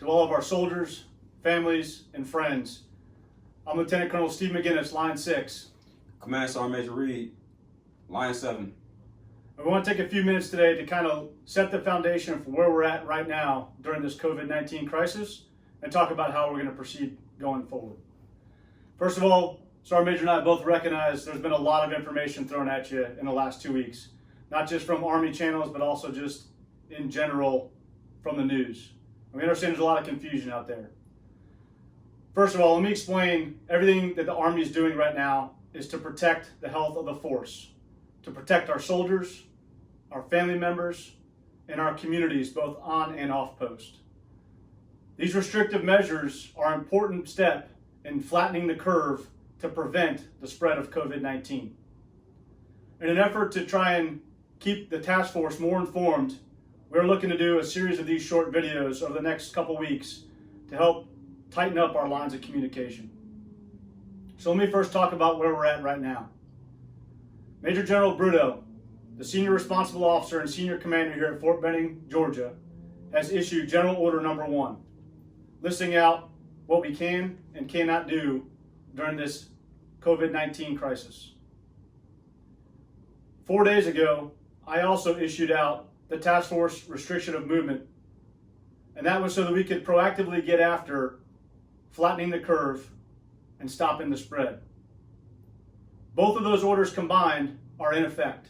to all of our soldiers, families, and friends. I'm Lieutenant Colonel Steve McGinnis, Line 6. Command Sergeant Major Reed, Line 7. We want to take a few minutes today to kind of set the foundation for where we're at right now during this COVID-19 crisis and talk about how we're going to proceed going forward. First of all, Sergeant Major and I both recognize there's been a lot of information thrown at you in the last 2 weeks, not just from Army channels, but also just in general from the news. And we understand there's a lot of confusion out there. First of all, let me explain everything that the Army is doing right now is to protect the health of the force, to protect our soldiers, our family members, and our communities, both on and off post. These restrictive measures are an important step in flattening the curve to prevent the spread of COVID-19. In an effort to try and keep the task force more informed, we're looking to do a series of these short videos over the next couple weeks to help tighten up our lines of communication. So let me first talk about where we're at right now. Major General Brutto, the senior responsible officer and senior commander here at Fort Benning, Georgia, has issued General Order Number 1, listing out what we can and cannot do during this COVID-19 crisis. 4 days ago, I also issued out the task force restriction of movement, and that was so that we could proactively get after flattening the curve and stopping the spread. Both of those orders combined are in effect.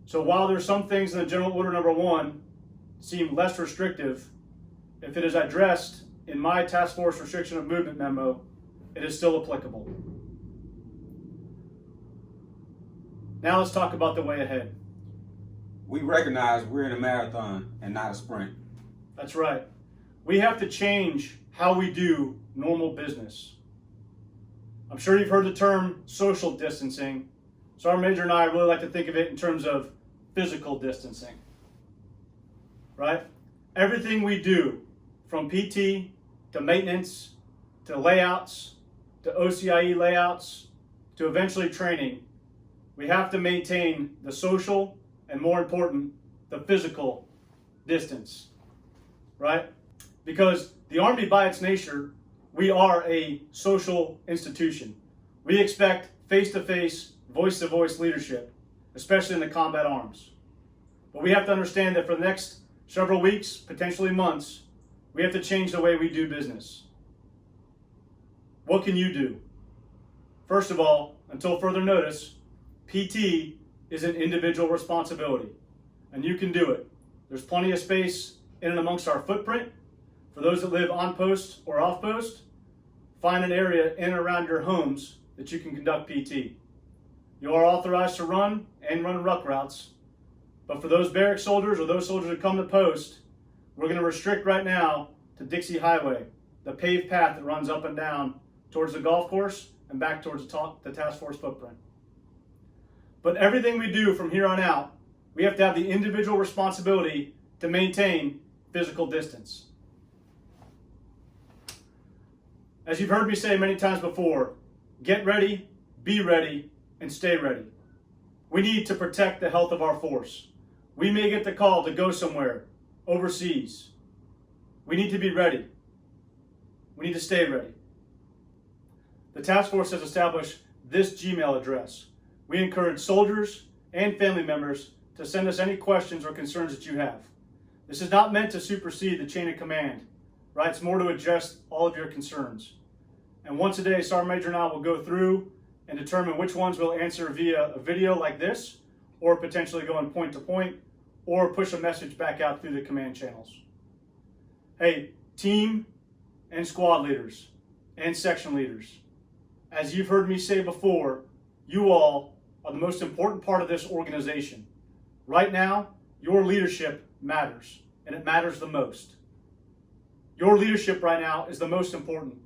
So while there's some things in the General Order Number 1 seem less restrictive, if it is addressed in my task force restriction of movement memo, it is still applicable. Now let's talk about the way ahead. We recognize we're in a marathon and not a sprint. That's right. We have to change how we do normal business. I'm sure you've heard the term social distancing. Sergeant Major and I really like to think of it in terms of physical distancing, right? Everything we do, from PT to maintenance to layouts to OCIE layouts to eventually training, we have to maintain the social and, more important, the physical distance, right? Because the Army, by its nature, we are a social institution. We expect face-to-face, voice-to-voice leadership, especially in the combat arms. But we have to understand that for the next several weeks, potentially months, we have to change the way we do business. What can you do? First of all, until further notice, PT is an individual responsibility, and you can do it. There's plenty of space in and amongst our footprint. For those that live on post or off post, find an area in and around your homes that you can conduct PT. You are authorized to run and run ruck routes, but for those barrack soldiers or those soldiers that come to post, we're going to restrict right now to Dixie Highway, the paved path that runs up and down towards the golf course and back towards the task force footprint. But everything we do from here on out, we have to have the individual responsibility to maintain physical distance. As you've heard me say many times before, get ready, be ready, and stay ready. We need to protect the health of our force. We may get the call to go somewhere overseas. We need to be ready. We need to stay ready. The task force has established this Gmail address. We encourage soldiers and family members to send us any questions or concerns that you have. This is not meant to supersede the chain of command, right? It's more to address all of your concerns. And once a day, Sergeant Major and I will go through and determine which ones we'll answer via a video like this, or potentially going point to point, or push a message back out through the command channels. Hey, team and squad leaders and section leaders, as you've heard me say before, you all are the most important part of this organization. Right now, your leadership matters, and it matters the most. Your leadership right now is the most important,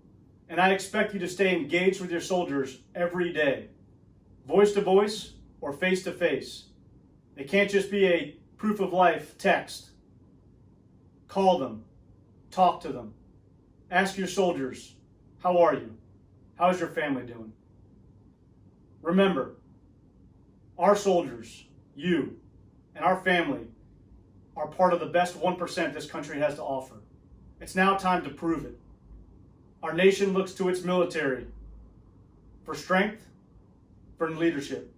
and I expect you to stay engaged with your soldiers every day, voice to voice or face to face. It can't just be a proof of life text. Call them, talk to them, ask your soldiers, how are you? How's your family doing? Remember, our soldiers, you, and our family are part of the best 1% this country has to offer. It's now time to prove it. Our nation looks to its military for strength, for leadership.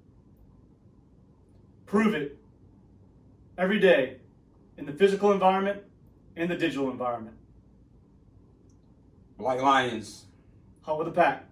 Prove it every day in the physical environment and the digital environment. Hunt with a pack.